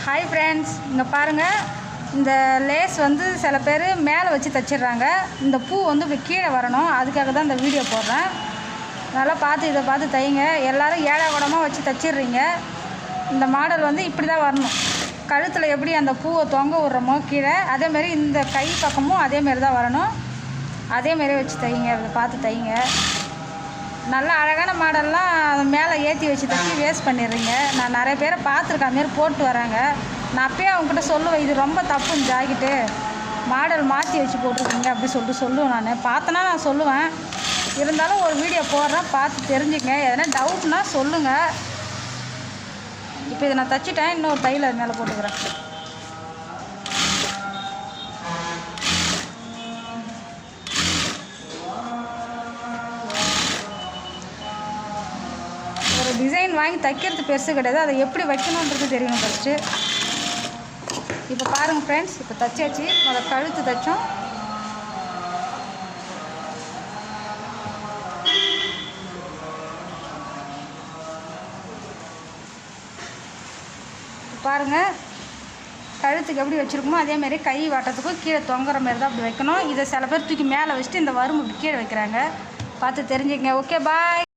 Hi friends, இங்கே பாருங்கள். இந்த லேஸ் வந்து சில பேர் மேலே வச்சு தைச்சிட்றாங்க. இந்த பூ வந்து இப்போ கீழே வரணும், அதுக்காக தான் இந்த வீடியோ போடுறேன். நல்லா பார்த்து இதை பார்த்து தைங்க. எல்லோரும் ஏழாகுடமாக வச்சு தைச்சிட்றீங்க. இந்த மாடல் வந்து இப்படி தான் வரணும். கழுத்தில் எப்படி அந்த பூவை தொங்க விட்றோமோ கீழே, அதேமாரி இந்த கை பக்கமும் அதேமாரி தான் வரணும். அதேமாரி வச்சு தைங்க. அதை பார்த்து தைங்க. நல்ல அழகான மாடல்லாம் மேலே ஏற்றி வச்சு தைச்சி வேஸ்ட் பண்ணிடுறீங்க. நான் நிறைய பேரை பார்த்துருக்கேன், அதுமாரி போட்டு வராங்க. நான் அப்பயே அவங்ககிட்ட சொல்லுவேன், இது ரொம்ப தப்பு, இந்த ஜாக்கெட்டு மாடல் மாற்றி வச்சு போட்டிருக்கீங்க அப்படி சொல்லுவேன். நான் பார்த்தேன்னா நான் சொல்லுவேன். இருந்தாலும் ஒரு வீடியோ போடுறேன், பார்த்து தெரிஞ்சுங்க. எதனா டவுட்னா சொல்லுங்கள். இப்போ இதை நான் தைச்சிட்டேன், இன்னொரு தையல் அது மேலே போட்டுக்கிறேன். ஒரு டிசைன் வாங்கி தைக்கிறது பெருசு கிடையாது, அதை எப்படி வைக்கணுன்றது தெரியணும் ஃபஸ்ட்டு. இப்போ பாருங்கள் ஃப்ரெண்ட்ஸ், இப்போ தைச்சாச்சு. முதல்ல கழுத்து தைச்சோம். பாருங்கள், கழுத்துக்கு எப்படி வச்சுருக்கோமோ அதேமாரி கை வாட்டத்துக்கும் கீழே தொங்குற மாதிரி தான் அப்படி வைக்கணும். இதை சில பேர் தூக்கி மேலே வச்சுட்டு இந்த வரும்பு கீழே வைக்கிறாங்க. பார்த்து தெரிஞ்சுக்கங்க. ஓகே, பாய்.